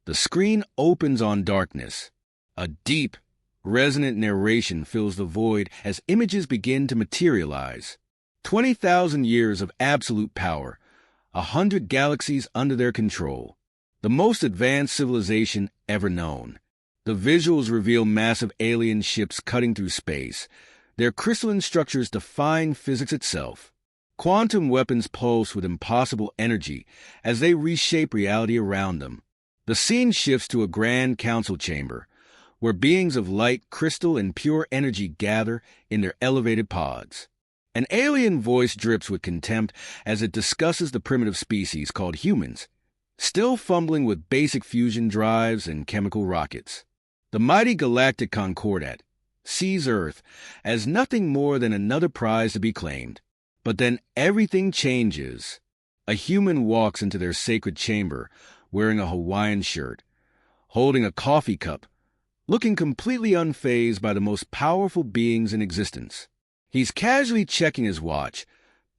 The screen opens on darkness. A deep, resonant narration fills the void as images begin to materialize. 20,000 years of absolute power, 100 galaxies under their control. The most advanced civilization ever known. The visuals reveal massive alien ships cutting through space, their crystalline structures defying physics itself. Quantum weapons pulse with impossible energy as they reshape reality around them. The scene shifts to a grand council chamber, where beings of light, crystal, and pure energy gather in their elevated pods. An alien voice drips with contempt as it discusses the primitive species called humans, still fumbling with basic fusion drives and chemical rockets. The mighty Galactic Concordat sees Earth as nothing more than another prize to be claimed. But then everything changes. A human walks into their sacred chamber wearing a Hawaiian shirt, holding a coffee cup, looking completely unfazed by the most powerful beings in existence. He's casually checking his watch,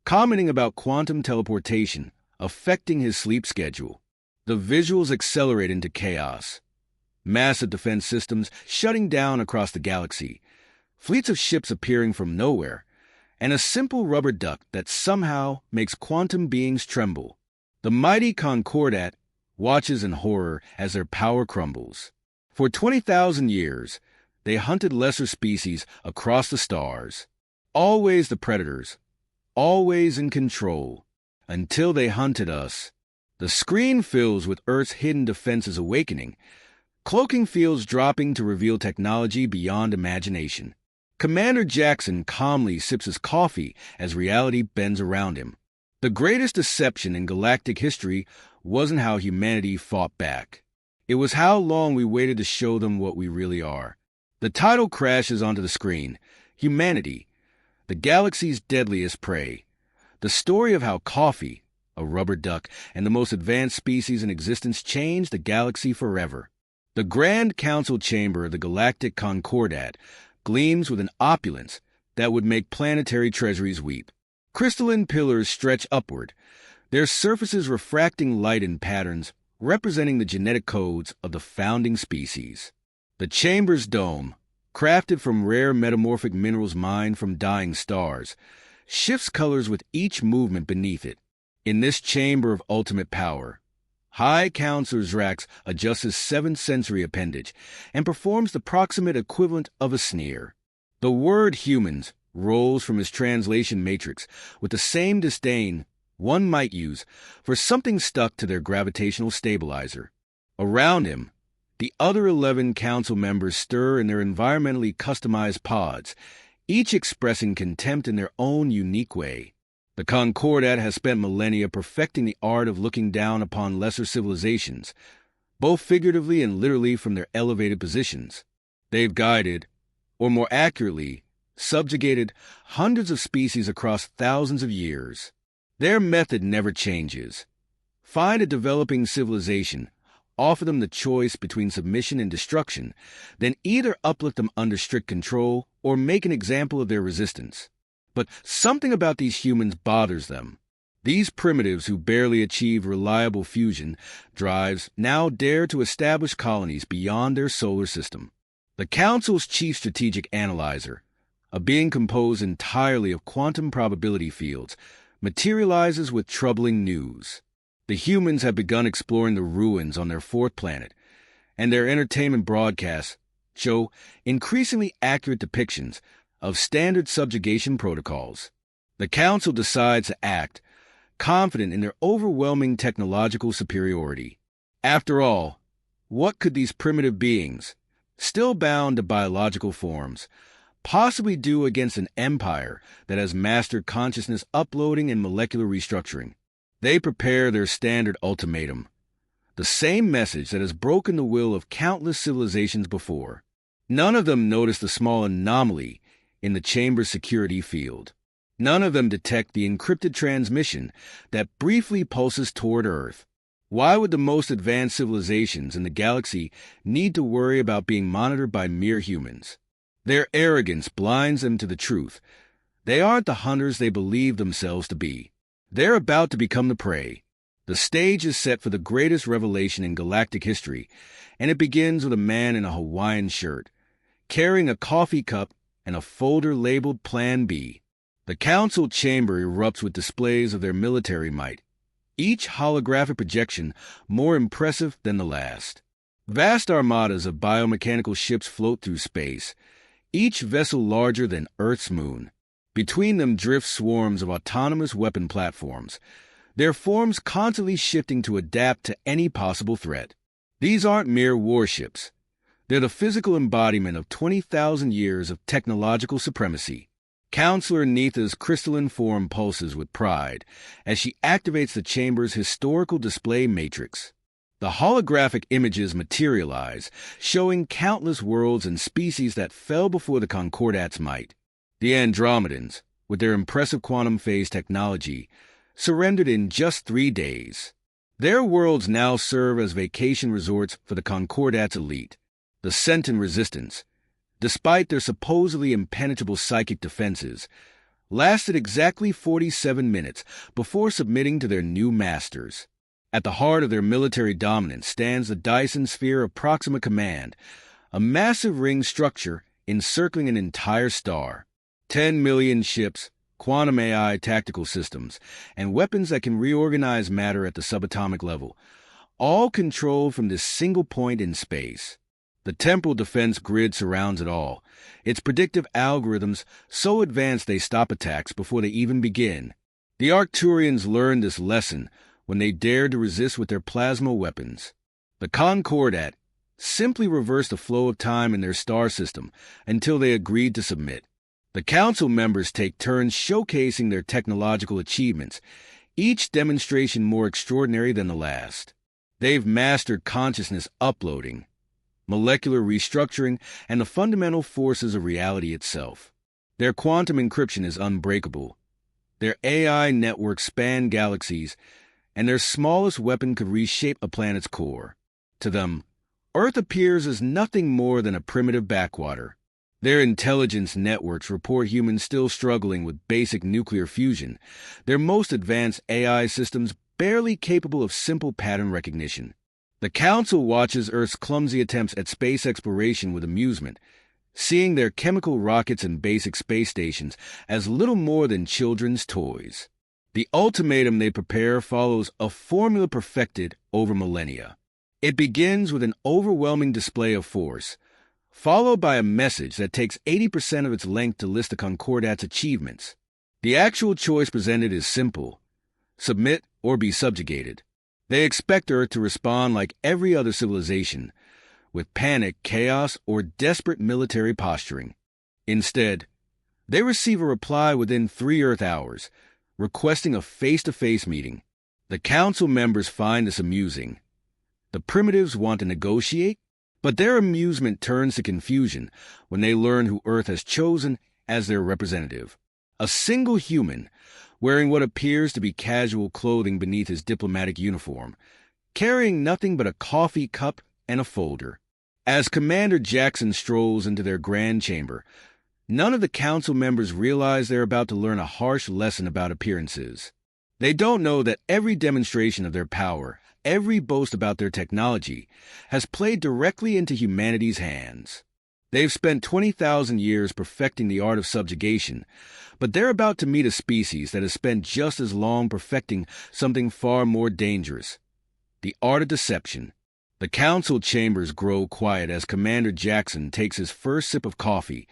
commenting about quantum teleportation affecting his sleep schedule. The visuals accelerate into chaos. Massive defense systems shutting down across the galaxy, fleets of ships appearing from nowhere, and a simple rubber duck that somehow makes quantum beings tremble. The mighty Concordat watches in horror as their power crumbles. For 20,000 years, they hunted lesser species across the stars. Always the predators, always in control, until they hunted us. The screen fills with Earth's hidden defenses awakening, cloaking fields dropping to reveal technology beyond imagination. Commander Jackson calmly sips his coffee as reality bends around him. The greatest deception in galactic history wasn't how humanity fought back. It was how long we waited to show them what we really are. The title crashes onto the screen. Humanity, the galaxy's deadliest prey. The story of how coffee, a rubber duck, and the most advanced species in existence changed the galaxy forever. The Grand Council Chamber of the Galactic Concordat gleams with an opulence that would make planetary treasuries weep. Crystalline pillars stretch upward, their surfaces refracting light in patterns representing the genetic codes of the founding species. The chamber's dome, crafted from rare metamorphic minerals mined from dying stars, shifts colors with each movement beneath it. In this chamber of ultimate power, High Counselor Zrax adjusts his seventh sensory appendage and performs the proximate equivalent of a sneer. The word humans rolls from his translation matrix with the same disdain one might use for something stuck to their gravitational stabilizer. Around him, the other 11 council members stir in their environmentally customized pods, each expressing contempt in their own unique way. The Concordat has spent millennia perfecting the art of looking down upon lesser civilizations, both figuratively and literally from their elevated positions. They've guided, or more accurately, subjugated hundreds of species across thousands of years. Their method never changes. Find a developing civilization, offer them the choice between submission and destruction, then either uplift them under strict control or make an example of their resistance. But something about these humans bothers them. These primitives who barely achieved reliable fusion drives now dare to establish colonies beyond their solar system. The Council's chief strategic analyzer, a being composed entirely of quantum probability fields, materializes with troubling news. The humans have begun exploring the ruins on their fourth planet, and their entertainment broadcasts show increasingly accurate depictions of standard subjugation protocols. The Council decides to act, confident in their overwhelming technological superiority. After all, what could these primitive beings, still bound to biological forms, possibly do against an empire that has mastered consciousness uploading and molecular restructuring? They prepare their standard ultimatum, the same message that has broken the will of countless civilizations before. None of them notice the small anomaly in the chamber's security field. None of them detect the encrypted transmission that briefly pulses toward Earth. Why would the most advanced civilizations in the galaxy need to worry about being monitored by mere humans? Their arrogance blinds them to the truth. They aren't the hunters they believe themselves to be. They're about to become the prey. The stage is set for the greatest revelation in galactic history, and it begins with a man in a Hawaiian shirt, carrying a coffee cup and a folder labeled Plan B. The council chamber erupts with displays of their military might, each holographic projection more impressive than the last. Vast armadas of biomechanical ships float through space, each vessel larger than Earth's moon. Between them drift swarms of autonomous weapon platforms, their forms constantly shifting to adapt to any possible threat. These aren't mere warships. They're the physical embodiment of 20,000 years of technological supremacy. Counselor Neetha's crystalline form pulses with pride as she activates the chamber's historical display matrix. The holographic images materialize, showing countless worlds and species that fell before the Concordat's might. The Andromedans, with their impressive quantum phase technology, surrendered in just 3 days. Their worlds now serve as vacation resorts for the Concordat's elite. The Centan resistance, despite their supposedly impenetrable psychic defenses, lasted exactly 47 minutes before submitting to their new masters. At the heart of their military dominance stands the Dyson Sphere of Proxima Command, a massive ring structure encircling an entire star. 10 million ships, quantum AI tactical systems, and weapons that can reorganize matter at the subatomic level, all controlled from this single point in space. The temporal defense grid surrounds it all, its predictive algorithms so advanced they stop attacks before they even begin. The Arcturians learned this lesson when they dared to resist with their plasma weapons. The Concordat simply reversed the flow of time in their star system until they agreed to submit. The council members take turns showcasing their technological achievements, each demonstration more extraordinary than the last. They've mastered consciousness uploading, molecular restructuring, and the fundamental forces of reality itself. Their quantum encryption is unbreakable. Their AI networks span galaxies, and their smallest weapon could reshape a planet's core. To them, Earth appears as nothing more than a primitive backwater. Their intelligence networks report humans still struggling with basic nuclear fusion, their most advanced AI systems barely capable of simple pattern recognition. The Council watches Earth's clumsy attempts at space exploration with amusement, seeing their chemical rockets and basic space stations as little more than children's toys. The ultimatum they prepare follows a formula perfected over millennia. It begins with an overwhelming display of force, followed by a message that takes 80% of its length to list the Concordat's achievements. The actual choice presented is simple: submit or be subjugated. They expect Earth to respond like every other civilization, with panic, chaos, or desperate military posturing. Instead, they receive a reply within 3 Earth hours, requesting a face-to-face meeting. The council members find this amusing. The primitives want to negotiate, but their amusement turns to confusion when they learn who Earth has chosen as their representative. A single human, wearing what appears to be casual clothing beneath his diplomatic uniform, carrying nothing but a coffee cup and a folder. As Commander Jackson strolls into their grand chamber, none of the council members realize they're about to learn a harsh lesson about appearances. They don't know that every demonstration of their power, every boast about their technology, has played directly into humanity's hands. They've spent 20,000 years perfecting the art of subjugation, but they're about to meet a species that has spent just as long perfecting something far more dangerous: the art of deception. The council chambers grow quiet as Commander Jackson takes his first sip of coffee,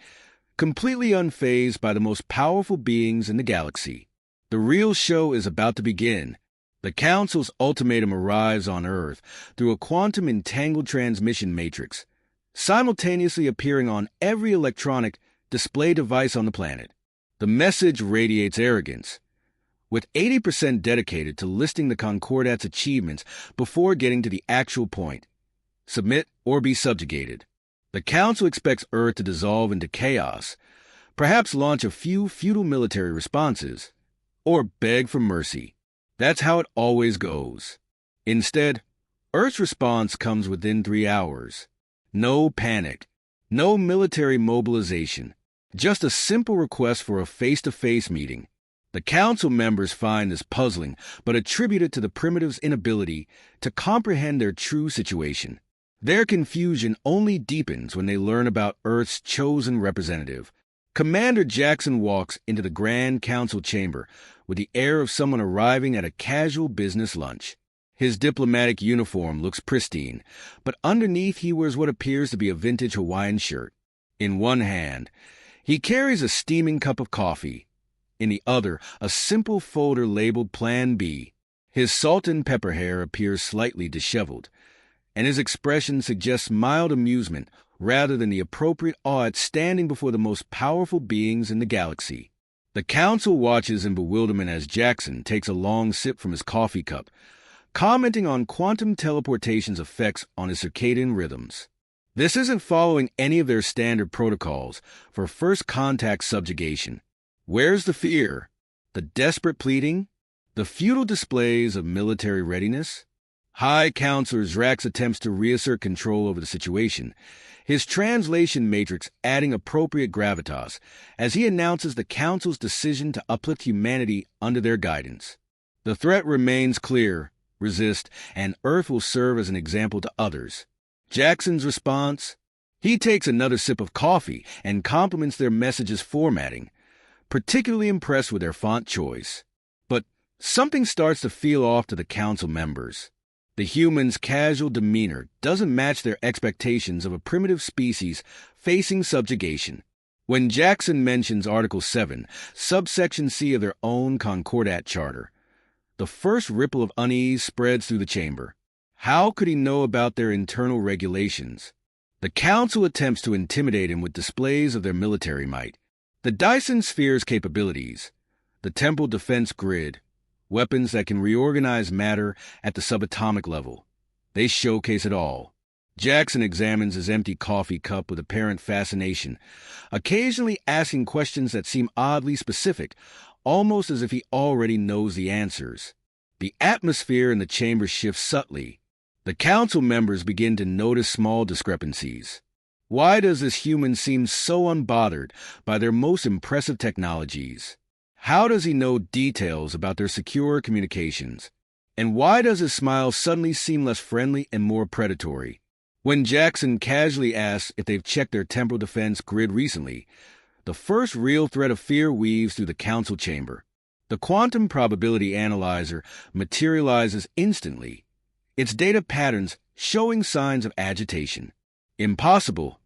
completely unfazed by the most powerful beings in the galaxy. The real show is about to begin. The Council's ultimatum arrives on Earth through a quantum entangled transmission matrix, simultaneously appearing on every electronic display device on the planet. The message radiates arrogance, with 80% dedicated to listing the Concordat's achievements before getting to the actual point: submit or be subjugated. The Council expects Earth to dissolve into chaos, perhaps launch a few futile military responses, or beg for mercy. That's how it always goes. Instead, Earth's response comes within 3 hours. No panic, no military mobilization, just a simple request for a face-to-face meeting. The council members find this puzzling, but attribute it to the primitives' inability to comprehend their true situation. Their confusion only deepens when they learn about Earth's chosen representative. Commander Jackson walks into the Grand Council chamber with the air of someone arriving at a casual business lunch. His diplomatic uniform looks pristine, but underneath he wears what appears to be a vintage Hawaiian shirt. In one hand, he carries a steaming cup of coffee. In the other, a simple folder labeled Plan B. His salt and pepper hair appears slightly disheveled, and his expression suggests mild amusement rather than the appropriate awe at standing before the most powerful beings in the galaxy. The council watches in bewilderment as Jackson takes a long sip from his coffee cup, commenting on quantum teleportation's effects on his circadian rhythms. This isn't following any of their standard protocols for first contact subjugation. Where's the fear? The desperate pleading? The futile displays of military readiness? High Counselor Zrax attempts to reassert control over the situation, his translation matrix adding appropriate gravitas as he announces the Council's decision to uplift humanity under their guidance. The threat remains clear: resist, and Earth will serve as an example to others. Jackson's response? He takes another sip of coffee and compliments their message's formatting, particularly impressed with their font choice. But something starts to feel off to the council members. The humans' casual demeanor doesn't match their expectations of a primitive species facing subjugation. When Jackson mentions Article 7, subsection C of their own Concordat Charter, the first ripple of unease spreads through the chamber. How could he know about their internal regulations? The council attempts to intimidate him with displays of their military might. The Dyson Sphere's capabilities, the temporal defense grid, weapons that can reorganize matter at the subatomic level. They showcase it all. Jackson examines his empty coffee cup with apparent fascination, occasionally asking questions that seem oddly specific, almost as if he already knows the answers. The atmosphere in the chamber shifts subtly. The council members begin to notice small discrepancies. Why does this human seem so unbothered by their most impressive technologies? How does he know details about their secure communications? And why does his smile suddenly seem less friendly and more predatory? When Jackson casually asks if they've checked their temporal defense grid recently, the first real thread of fear weaves through the council chamber. The quantum probability analyzer materializes instantly, its data patterns showing signs of agitation. Impossible.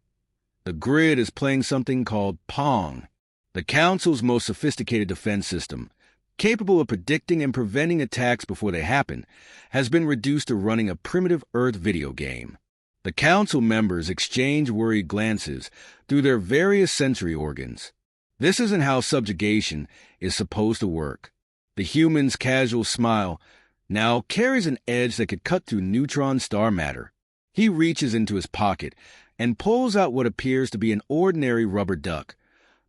The grid is playing something called Pong, the Council's most sophisticated defense system, capable of predicting and preventing attacks before they happen, has been reduced to running a primitive Earth video game. The Council members exchange worried glances through their various sensory organs. This isn't how subjugation is supposed to work. The human's casual smile now carries an edge that could cut through neutron star matter. He reaches into his pocket and pulls out what appears to be an ordinary rubber duck,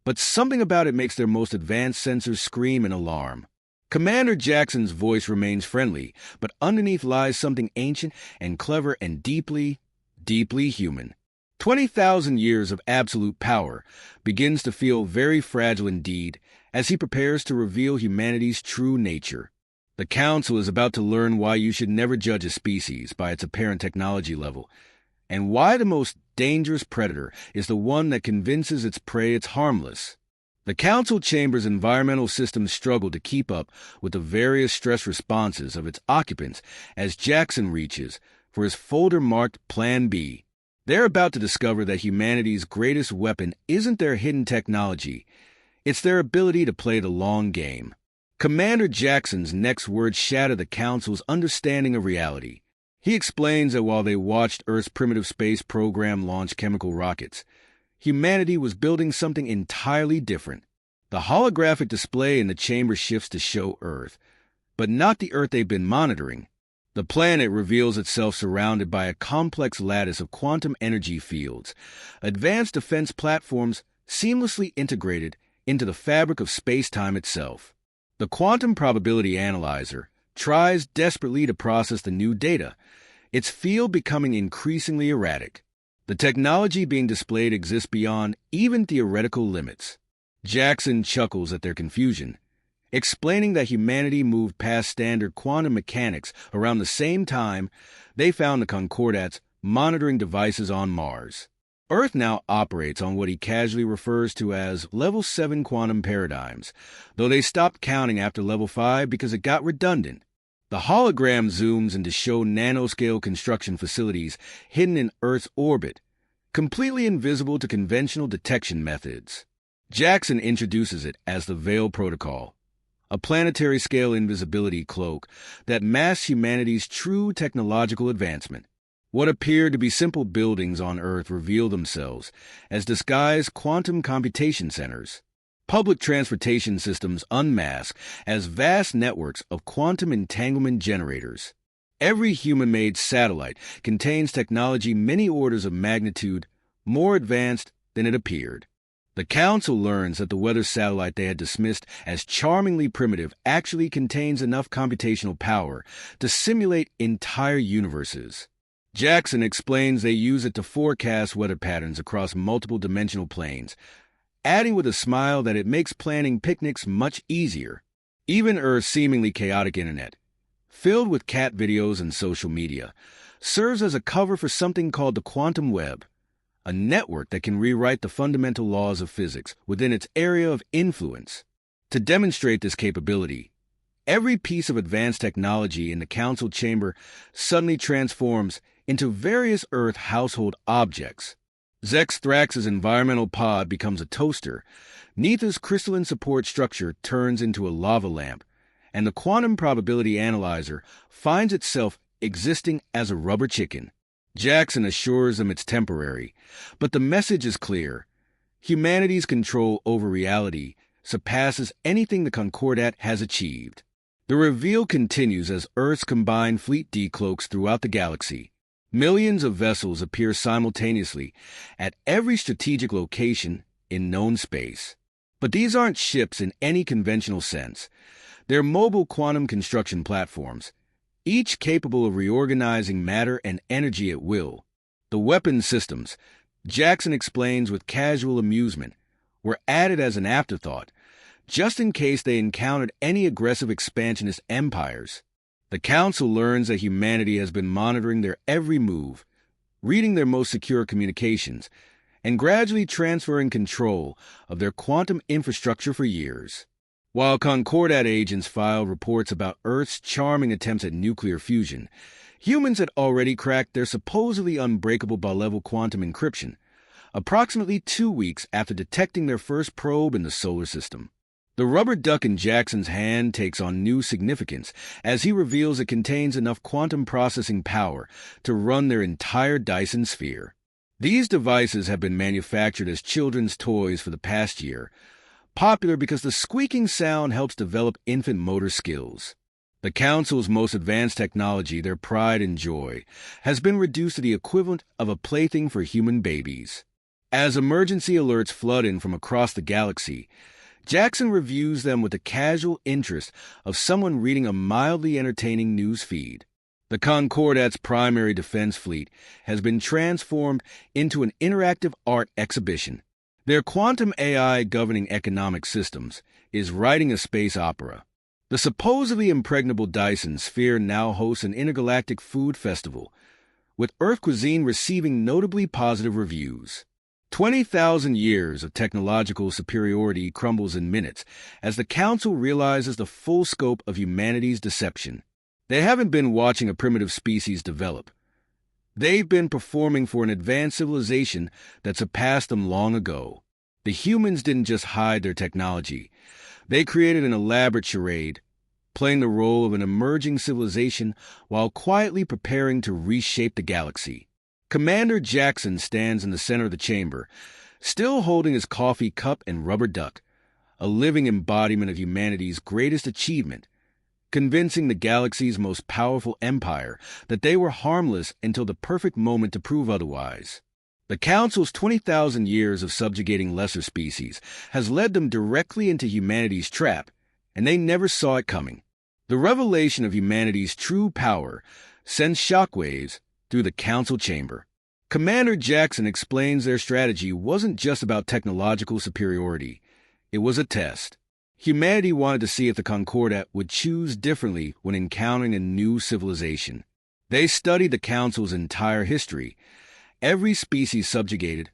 but something about it makes their most advanced sensors scream in alarm. Commander Jackson's voice remains friendly, but underneath lies something ancient and clever and deeply, deeply human. 20,000 years of absolute power begins to feel very fragile indeed as he prepares to reveal humanity's true nature. The Council is about to learn why you should never judge a species by its apparent technology level, and why the most dangerous predator is the one that convinces its prey it's harmless. The Council chamber's environmental systems struggle to keep up with the various stress responses of its occupants as Jackson reaches for his folder marked Plan B. They're about to discover that humanity's greatest weapon isn't their hidden technology, it's their ability to play the long game. Commander Jackson's next words shatter the Council's understanding of reality. He explains that while they watched Earth's primitive space program launch chemical rockets, humanity was building something entirely different. The holographic display in the chamber shifts to show Earth, but not the Earth they've been monitoring. The planet reveals itself surrounded by a complex lattice of quantum energy fields, advanced defense platforms seamlessly integrated into the fabric of space-time itself. The quantum probability analyzer tries desperately to process the new data, its field becoming increasingly erratic. The technology being displayed exists beyond even theoretical limits. Jackson chuckles at their confusion. Explaining that humanity moved past standard quantum mechanics around the same time they found the Concordat's monitoring devices on Mars. Earth now operates on what he casually refers to as Level 7 quantum paradigms, though they stopped counting after Level 5 because it got redundant. The hologram zooms in to show nanoscale construction facilities hidden in Earth's orbit, completely invisible to conventional detection methods. Jackson introduces it as the Veil Protocol, a planetary-scale invisibility cloak that masks humanity's true technological advancement. What appeared to be simple buildings on Earth reveal themselves as disguised quantum computation centers. Public transportation systems unmask as vast networks of quantum entanglement generators. Every human-made satellite contains technology many orders of magnitude more advanced than it appeared. The Council learns that the weather satellite they had dismissed as charmingly primitive actually contains enough computational power to simulate entire universes. Jackson explains they use it to forecast weather patterns across multiple dimensional planes, adding with a smile that it makes planning picnics much easier. Even Earth's seemingly chaotic internet, filled with cat videos and social media, serves as a cover for something called the quantum web, a network that can rewrite the fundamental laws of physics within its area of influence. To demonstrate this capability, every piece of advanced technology in the Council chamber suddenly transforms into various Earth household objects. Zex Thrax's environmental pod becomes a toaster, Neetha's crystalline support structure turns into a lava lamp, and the quantum probability analyzer finds itself existing as a rubber chicken. Jackson assures them it's temporary, but the message is clear. Humanity's control over reality surpasses anything the Concordat has achieved. The reveal continues as Earth's combined fleet decloaks throughout the galaxy. Millions of vessels appear simultaneously at every strategic location in known space. But these aren't ships in any conventional sense. They're mobile quantum construction platforms, each capable of reorganizing matter and energy at will. The weapon systems, Jackson explains with casual amusement, were added as an afterthought, just in case they encountered any aggressive expansionist empires. The Council learns that humanity has been monitoring their every move, reading their most secure communications, and gradually transferring control of their quantum infrastructure for years. While Concordat agents filed reports about Earth's charming attempts at nuclear fusion, humans had already cracked their supposedly unbreakable bi-level quantum encryption, approximately 2 weeks after detecting their first probe in the solar system. The rubber duck in Jackson's hand takes on new significance as he reveals it contains enough quantum processing power to run their entire Dyson sphere. These devices have been manufactured as children's toys for the past year, popular because the squeaking sound helps develop infant motor skills. The Council's most advanced technology, their pride and joy, has been reduced to the equivalent of a plaything for human babies. As emergency alerts flood in from across the galaxy, Jackson reviews them with the casual interest of someone reading a mildly entertaining news feed. The Concordat's primary defense fleet has been transformed into an interactive art exhibition. Their quantum AI governing economic systems is writing a space opera. The supposedly impregnable Dyson sphere now hosts an intergalactic food festival, with Earth cuisine receiving notably positive reviews. 20,000 years of technological superiority crumbles in minutes as the Council realizes the full scope of humanity's deception. They haven't been watching a primitive species develop. They've been performing for an advanced civilization that surpassed them long ago. The humans didn't just hide their technology. They created an elaborate charade, playing the role of an emerging civilization while quietly preparing to reshape the galaxy. Commander Jackson stands in the center of the chamber, still holding his coffee cup and rubber duck, a living embodiment of humanity's greatest achievement, convincing the galaxy's most powerful empire that they were harmless until the perfect moment to prove otherwise. The Council's 20,000 years of subjugating lesser species has led them directly into humanity's trap, and they never saw it coming. The revelation of humanity's true power sends shockwaves through the Council chamber. Commander Jackson explains their strategy wasn't just about technological superiority. It was a test. Humanity wanted to see if the Concordat would choose differently when encountering a new civilization. They studied the Council's entire history, every species subjugated,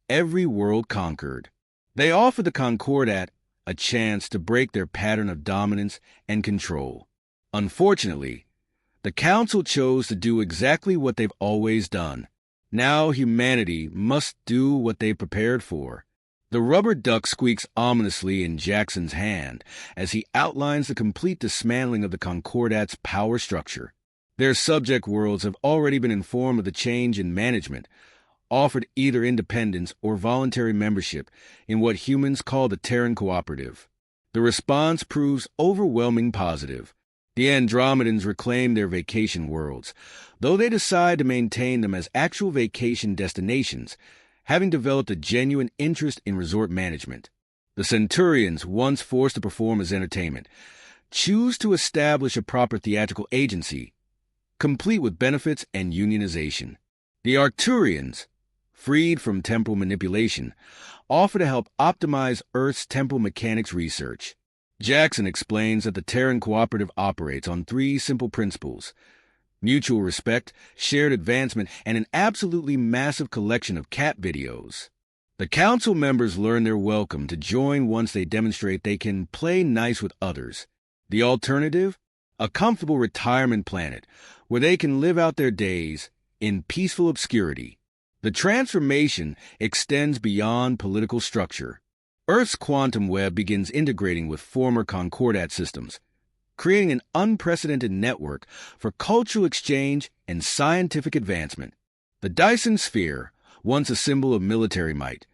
every world conquered. They offered the Concordat a chance to break their pattern of dominance and control. Unfortunately, the Council chose to do exactly what they've always done. Now humanity must do what they prepared for. The rubber duck squeaks ominously in Jackson's hand as he outlines the complete dismantling of the Concordat's power structure. Their subject worlds have already been informed of the change in management, offered either independence or voluntary membership in what humans call the Terran Cooperative. The response proves overwhelmingly positive. The Andromedans reclaim their vacation worlds, though they decide to maintain them as actual vacation destinations, having developed a genuine interest in resort management. The Centurions, once forced to perform as entertainment, choose to establish a proper theatrical agency, complete with benefits and unionization. The Arcturians, freed from temporal manipulation, offer to help optimize Earth's temporal mechanics research. Jackson explains that the Terran Cooperative operates on three simple principles: mutual respect, shared advancement, and an absolutely massive collection of cat videos. The Council members learn they're welcome to join once they demonstrate they can play nice with others. The alternative? A comfortable retirement planet where they can live out their days in peaceful obscurity. The transformation extends beyond political structure. Earth's quantum web begins integrating with former Concordat systems, creating an unprecedented network for cultural exchange and scientific advancement. The Dyson Sphere, once a symbol of military might,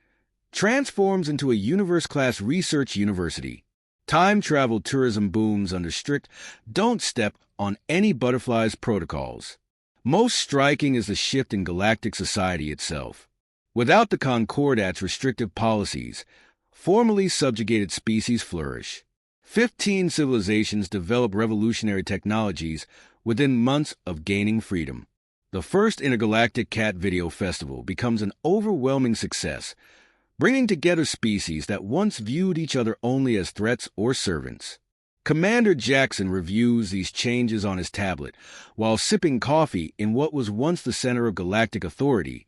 transforms into a universe-class research university. Time travel tourism booms under strict "don't step on any butterflies" protocols. Most striking is the shift in galactic society itself. Without the Concordat's restrictive policies, formerly subjugated species flourish. 15 civilizations develop revolutionary technologies within months of gaining freedom. The first intergalactic cat video festival becomes an overwhelming success, bringing together species that once viewed each other only as threats or servants. Commander Jackson reviews these changes on his tablet while sipping coffee in what was once the center of galactic authority,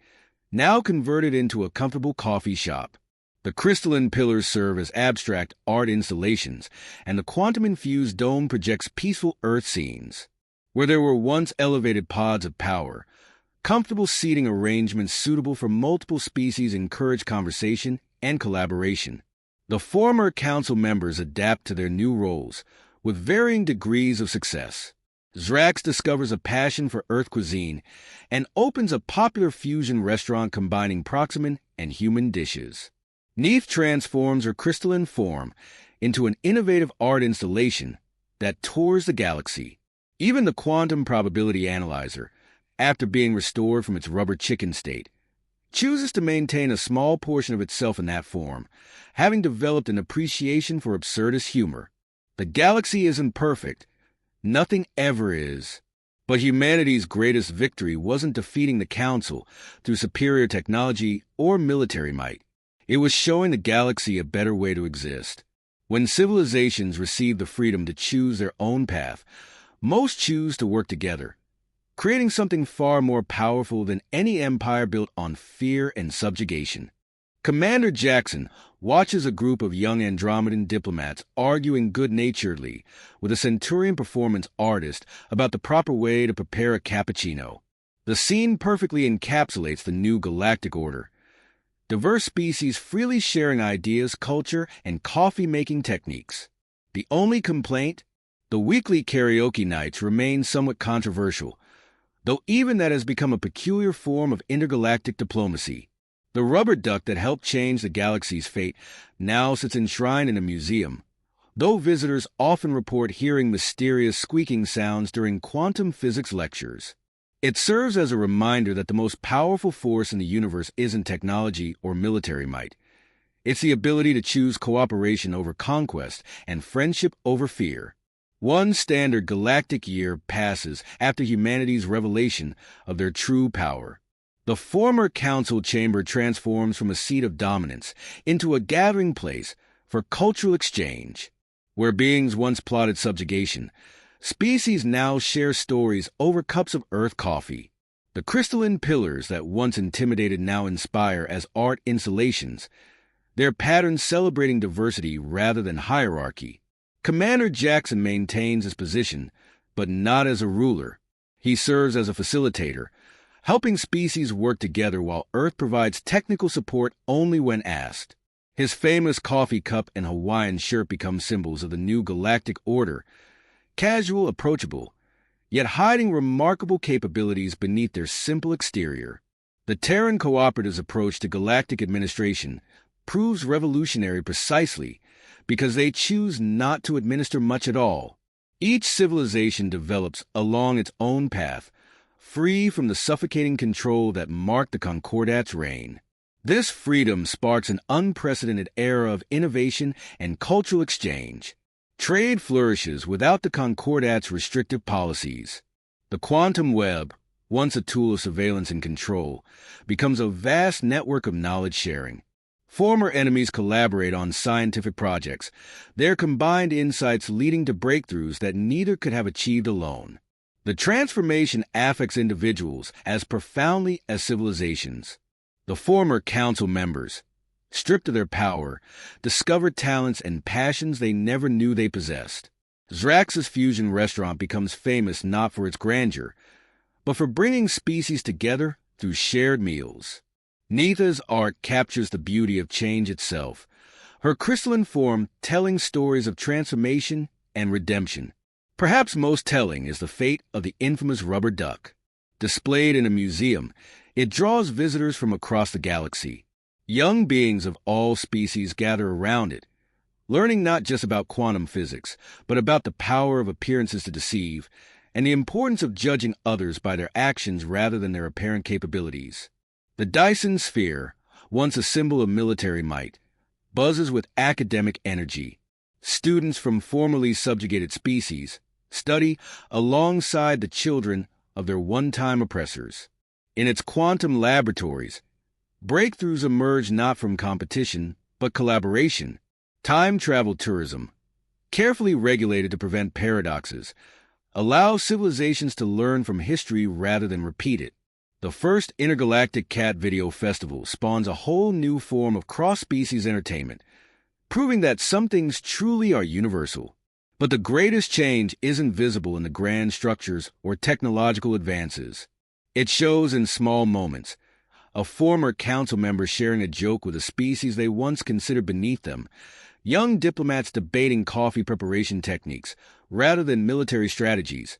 now converted into a comfortable coffee shop. The crystalline pillars serve as abstract art installations, and the quantum-infused dome projects peaceful Earth scenes. Where there were once elevated pods of power, comfortable seating arrangements suitable for multiple species encourage conversation and collaboration. The former Council members adapt to their new roles, with varying degrees of success. Zrax discovers a passion for Earth cuisine and opens a popular fusion restaurant combining Proximan and human dishes. Neith transforms her crystalline form into an innovative art installation that tours the galaxy. Even the quantum probability analyzer, after being restored from its rubber chicken state, chooses to maintain a small portion of itself in that form, having developed an appreciation for absurdist humor. The galaxy isn't perfect. Nothing ever is. But humanity's greatest victory wasn't defeating the Council through superior technology or military might. It was showing the galaxy a better way to exist. When civilizations receive the freedom to choose their own path, most choose to work together, creating something far more powerful than any empire built on fear and subjugation. Commander Jackson watches a group of young Andromedan diplomats arguing good-naturedly with a Centurion performance artist about the proper way to prepare a cappuccino. The scene perfectly encapsulates the new galactic order. Diverse species freely sharing ideas, culture, and coffee-making techniques. The only complaint? The weekly karaoke nights remain somewhat controversial, though even that has become a peculiar form of intergalactic diplomacy. The rubber duck that helped change the galaxy's fate now sits enshrined in a museum, though visitors often report hearing mysterious squeaking sounds during quantum physics lectures. It serves as a reminder that the most powerful force in the universe isn't technology or military might. It's the ability to choose cooperation over conquest and friendship over fear. One standard galactic year passes after humanity's revelation of their true power. The former council chamber transforms from a seat of dominance into a gathering place for cultural exchange. Where beings once plotted subjugation, species now share stories over cups of earth coffee. The crystalline pillars that once intimidated now inspire as art installations, their patterns celebrating diversity rather than hierarchy. Commander Jackson maintains his position, but not as a ruler. He serves as a facilitator, helping species work together while Earth provides technical support only when asked. His famous coffee cup and Hawaiian shirt become symbols of the new galactic order, casual, approachable, yet hiding remarkable capabilities beneath their simple exterior. The Terran Cooperative's approach to galactic administration proves revolutionary precisely because they choose not to administer much at all. Each civilization develops along its own path, free from the suffocating control that marked the Concordat's reign. This freedom sparks an unprecedented era of innovation and cultural exchange. Trade flourishes without the Concordat's restrictive policies. The quantum web, once a tool of surveillance and control, becomes a vast network of knowledge sharing. Former enemies collaborate on scientific projects, their combined insights leading to breakthroughs that neither could have achieved alone. The transformation affects individuals as profoundly as civilizations. The former council members, stripped of their power, discover talents and passions they never knew they possessed. Zrax's fusion restaurant becomes famous not for its grandeur, but for bringing species together through shared meals. Neetha's art captures the beauty of change itself, her crystalline form telling stories of transformation and redemption. Perhaps most telling is the fate of the infamous rubber duck. Displayed in a museum, it draws visitors from across the galaxy. Young beings of all species gather around it, learning not just about quantum physics, but about the power of appearances to deceive and the importance of judging others by their actions rather than their apparent capabilities. The Dyson sphere, once a symbol of military might, buzzes with academic energy. Students from formerly subjugated species study alongside the children of their one-time oppressors. In its quantum laboratories, breakthroughs emerge not from competition, but collaboration. Time travel tourism, carefully regulated to prevent paradoxes, allows civilizations to learn from history rather than repeat it. The first intergalactic cat video festival spawns a whole new form of cross-species entertainment, proving that some things truly are universal. But the greatest change isn't visible in the grand structures or technological advances. It shows in small moments. A former council member sharing a joke with a species they once considered beneath them. Young diplomats debating coffee preparation techniques rather than military strategies.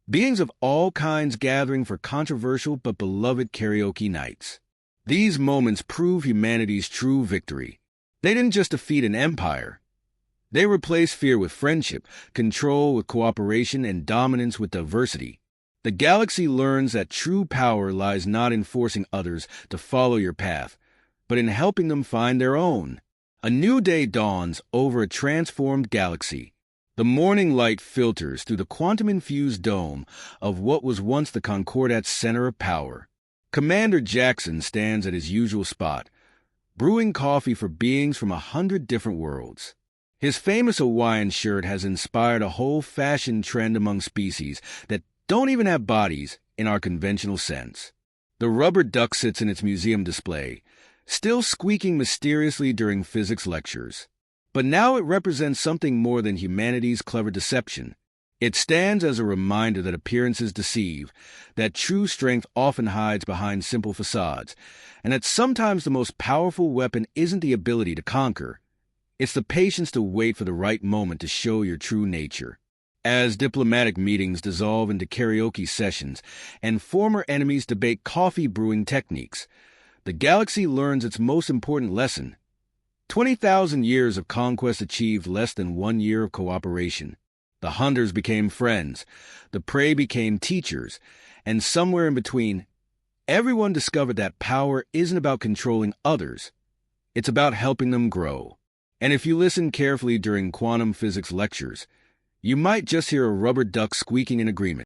Beings of all kinds gathering for controversial but beloved karaoke nights. These moments prove humanity's true victory. They didn't just defeat an empire. They replaced fear with friendship, control with cooperation, and dominance with diversity. The galaxy learns that true power lies not in forcing others to follow your path, but in helping them find their own. A new day dawns over a transformed galaxy. The morning light filters through the quantum-infused dome of what was once the Concordat's center of power. Commander Jackson stands at his usual spot, brewing coffee for beings from 100 different worlds. His famous Hawaiian shirt has inspired a whole fashion trend among species that don't even have bodies in our conventional sense. The rubber duck sits in its museum display, still squeaking mysteriously during physics lectures. But now it represents something more than humanity's clever deception. It stands as a reminder that appearances deceive, that true strength often hides behind simple facades, and that sometimes the most powerful weapon isn't the ability to conquer. It's the patience to wait for the right moment to show your true nature. As diplomatic meetings dissolve into karaoke sessions and former enemies debate coffee brewing techniques, the galaxy learns its most important lesson. 20,000 years of conquest achieved less than 1 year of cooperation. The hunters became friends, the prey became teachers, and somewhere in between, everyone discovered that power isn't about controlling others. It's about helping them grow. And if you listen carefully during quantum physics lectures, you might just hear a rubber duck squeaking in agreement.